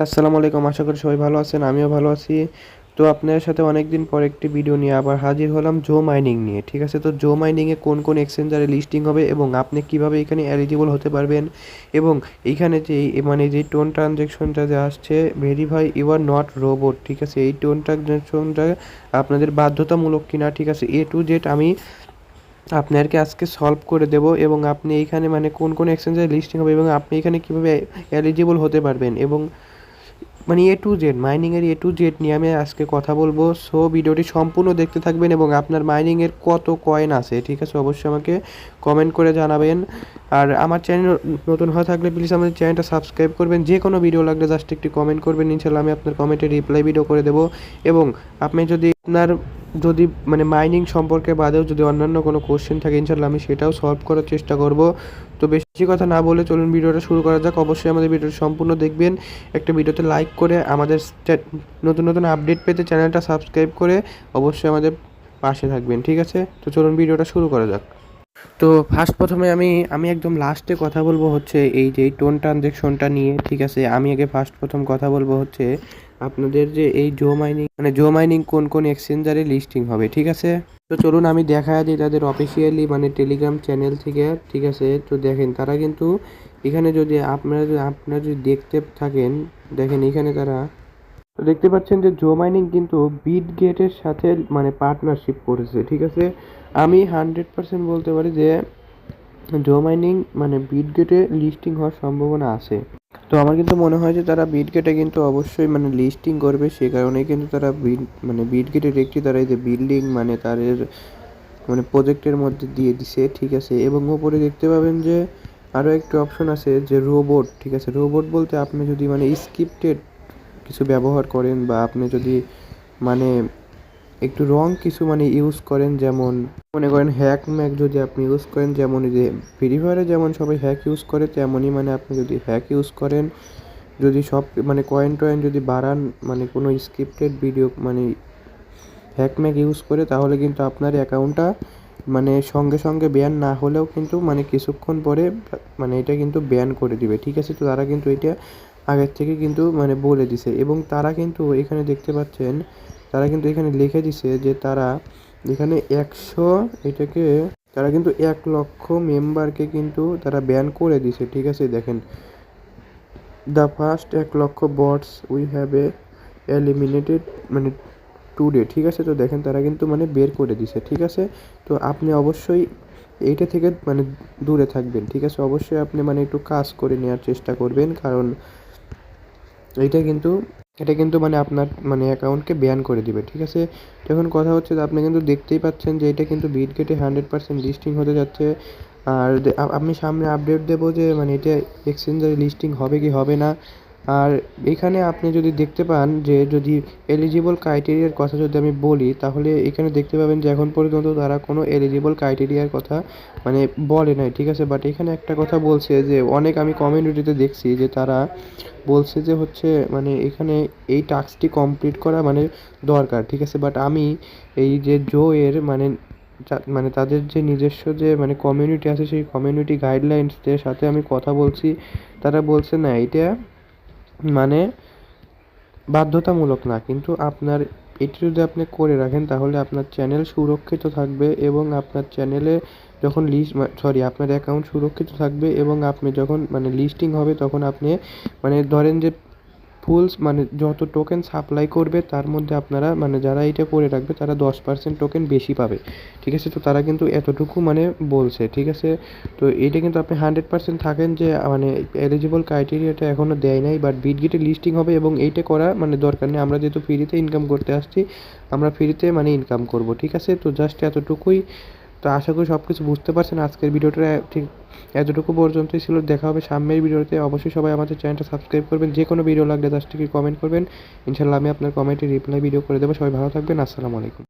আসসালামু আলাইকুম। আশা করি সবাই ভালো আছেন, আমিও ভালো আছি। তো আপনাদের সাথে অনেকদিন পর একটি ভিডিও নিয়ে আবার হাজির হলাম জো মাইনিং নিয়ে। ঠিক আছে, তো জো মাইনিংয়ে কোন কোন এক্সচেঞ্জারে লিস্টিং হবে এবং আপনি কিভাবে এখানে এলিজিবল হতে পারবেন, এবং এইখানে যে মানে যে টোন ট্রানজ্যাকশনটা যে আসছে verify you are not robot, ঠিক আছে, এই টোন ট্রানজ্যাকশনটা আপনাদের বাধ্যতামূলক কিনা, ঠিক আছে, এ টু জেড আমি আপনাদেরকে আজকে সলভ করে দেব। এবং আপনি এইখানে মানে কোন কোন এক্সচেঞ্জারে লিস্টিং হবে এবং আপনি এখানে কীভাবে এলিজিবল হতে পারবেন, এবং মানে এ to Z মাইনিংয়ের A to Z নিয়ে আমি আজকে কথা বলবো। সো ভিডিওটি সম্পূর্ণ দেখতে থাকবেন এবং আপনার মাইনিংয়ের কত কয়েন আছে, ঠিক আছে, অবশ্যই আমাকে কমেন্ট করে জানাবেন। আর আমার চ্যানেল নতুন হয়ে থাকলে প্লিজ আমাদের চ্যানেলটা সাবস্ক্রাইব করবেন। যে কোনো ভিডিও লাগলে জাস্ট একটি কমেন্ট করবেন, ইনশাল্লাহ আমি আপনার কমেন্টে রিপ্লাই ভিডিও করে দেবো। এবং আপনি যদি মানে মাইনিং সম্পর্কে বাদেও যদি অন্যান্য কোনো কোশ্চেন থাকে, ইনশাল্লাহ আমি সেটাও সলভ করার চেষ্টা করব। তো বেশি কথা না বলে চলুন ভিডিওটা শুরু করা যাক। অবশ্যই আমাদের ভিডিওটা সম্পূর্ণ দেখবেন, একটা ভিডিওতে লাইক করে আমাদের নতুন নতুন আপডেট পেতে চ্যানেলটা সাবস্ক্রাইব করে অবশ্যই আমাদের পাশে থাকবেন, ঠিক আছে। তো চলুন ভিডিওটা শুরু করা যাক। তো প্রথমে আমি একদম লাস্টে কথা বলবো হচ্ছে এই যে টোন ট্রানজ্যাকশনটা নিয়ে, ঠিক আছে। আমি আগে প্রথম কথা বলবো হচ্ছে আপনাদের যে এই জো মাইনিং কোন কোন এক্সচেঞ্জারে লিস্টিং হবে, ঠিক আছে। তো চলুন আমি দেখা দিই তাদের অফিসিয়ালি মানে টেলিগ্রাম চ্যানেল থেকে, ঠিক আছে। তো দেখেন তারা কিন্তু এখানে যদি আপনারা যদি দেখতে থাকেন, দেখেন এখানে তারা তো দেখতে পাচ্ছেন যে জো মাইনিং কিন্তু বিটগেটের সাথে মানে পার্টনারশিপ করেছে, ঠিক আছে। আমি 100% বলতে পারি যে জো মাইনিং মানে বিটগেটে লিস্টিং হওয়ার সম্ভাবনা আছে। তো আমার কিন্তু মনে হয় যে তারা বিটগেটে কিন্তু অবশ্যই মানে লিস্টিং করবে, সে কারণেই কিন্তু তারা মানে বিটগেটের একটি তারা এই যে বিল্ডিং মানে তাদের মানে প্রজেক্টের মধ্যে দিয়ে দিছে, ঠিক আছে। এবং ওপরে দেখতে পাবেন যে আরও একটি অপশন আছে যে রোবট, ঠিক আছে। রোবট বলতে আপনি যদি মানে স্ক্রিপ্টেড কিছু ব্যবহার করেন বা আপনি যদি মানে একটু রং কিছু মানে ইউজ করেন, যেমন মনে করেন হ্যাক ম্যাক যদি আপনি ইউজ করেন, যেমন এই যে ফ্রি ফায়ারে যেমন সবাই হ্যাক ইউজ করে, তেমনই মানে আপনি যদি হ্যাক ইউজ করেন, যদি সব মানে কয়েন টয়েন যদি বাড়ান মানে কোনো স্ক্রিপ্টেড ভিডিও মানে হ্যাক ম্যাক ইউজ করে, তাহলে কিন্তু আপনার অ্যাকাউন্টটা মানে সঙ্গে সঙ্গে ব্যান না হলেও কিন্তু মানে কিছুক্ষণ পরে মানে এটা কিন্তু ব্যান করে দিবে, ঠিক আছে। তো তারা কিন্তু এটা আগের থেকে কিন্তু মানে বলে দিছে, এবং তারা কিন্তু এখানে দেখতে পাচ্ছেন তারা কিন্তু এখানে লিখে দিছে যে তারা এখানে তারা কিন্তু 1 লক্ষ মেম্বারকে কিন্তু তারা ব্যান করে দিছে, ঠিক আছে। দেখেন দ্য ফার্স্ট 1 লক্ষ বটস উই হ্যাভ এলিমিনেটেড মানে টুডে, ঠিক আছে। তো দেখেন তারা কিন্তু মানে বের করে দিছে, ঠিক আছে। তো আপনি অবশ্যই এইটা থেকে মানে দূরে থাকবেন, ঠিক আছে। অবশ্যই আপনি মানে একটু কাজ করে নেওয়ার চেষ্টা করবেন, কারণ এটা কিন্তু মানে আপনার মানে অ্যাকাউন্টকে ব্যান করে দিবে, ঠিক আছে। তো এখন কথা হচ্ছে যে আপনি কিন্তু দেখতেই পাচ্ছেন যে এটা কিন্তু বিটগেটে 100% লিস্টিং হতে যাচ্ছে। আর আমি সামনে আপডেট দেবো যে মানে এটা এক্সচেঞ্জারে লিস্টিং হবে কি হবে না। আর এখানে আপনি যদি দেখতে পান যে যদি এলিজিবল ক্রাইটেরিয়ার কথা যদি আমি বলি, তাহলে এখানে দেখতে পাবেন যে এখন পর্যন্ত তারা কোনো এলিজিবল ক্রাইটেরিয়ার কথা মানে বলে নাই, ঠিক আছে। বাট এখানে একটা কথা বলছে যে অনেক আমি কমিউনিটিতে দেখছি যে তারা বলছে যে হচ্ছে মানে এখানে এই টাস্কটি কমপ্লিট করা মানে দরকার, ঠিক আছে। বাট আমি এই যে জো এর মানে তাদের যে নিজস্ব যে মানে কমিউনিটি আছে, সেই কমিউনিটি গাইডলাইন্সদের সাথে আমি কথা বলছি, তারা বলছে না এটা মানে বাধ্যতামূলক না, কিন্তু আপনার এটি যদি আপনি করে রাখেন তাহলে আপনার চ্যানেল সুরক্ষিত থাকবে, এবং আপনার চ্যানেলে যখন আপনার অ্যাকাউন্ট সুরক্ষিত থাকবে, এবং আপনি যখন মানে লিস্টিং হবে তখন আপনি মানে ধরেন যে মানে যত টোকেন সাপ্লাই করবে তার মধ্যে আপনারা মানে যারা এটা করে রাখবে তারা 10% টোকেন বেশি পাবে, ঠিক আছে। তো তারা কিন্তু এতটুকু মানে বলছে, ঠিক আছে। তো এটা কিন্তু আপনি 100% থাকেন যে মানে এলিজিবল ক্রাইটেরিয়াটা এখনও দেয় নাই, বাট বিটগেটে লিস্টিং হবে এবং এইটা করা মানে দরকার নেই। আমরা যেহেতু ফ্রিতে ইনকাম করতে আসছি, আমরা ফ্রিতে মানে ইনকাম করব, ঠিক আছে। তো জাস্ট এতটুকুই। তো আশা করি সব কিছু বুঝতে পারছেন। আজকের ভিডিওটা ঠিক এতটুকু পর্যন্তই ছিল। দেখা হবে সামনের ভিডিওতে। অবশ্যই সবাই আমাদের চ্যানেলটা সাবস্ক্রাইব করবেন। যে কোনো ভিডিও লাগলে জাস্ট কমেন্ট করবেন, ইনশাল্লাহ আমি আপনার কমেন্টে রিপ্লাই ভিডিও করে দেবো। সবাই ভালো থাকবেন। আসসালামু আলাইকুম।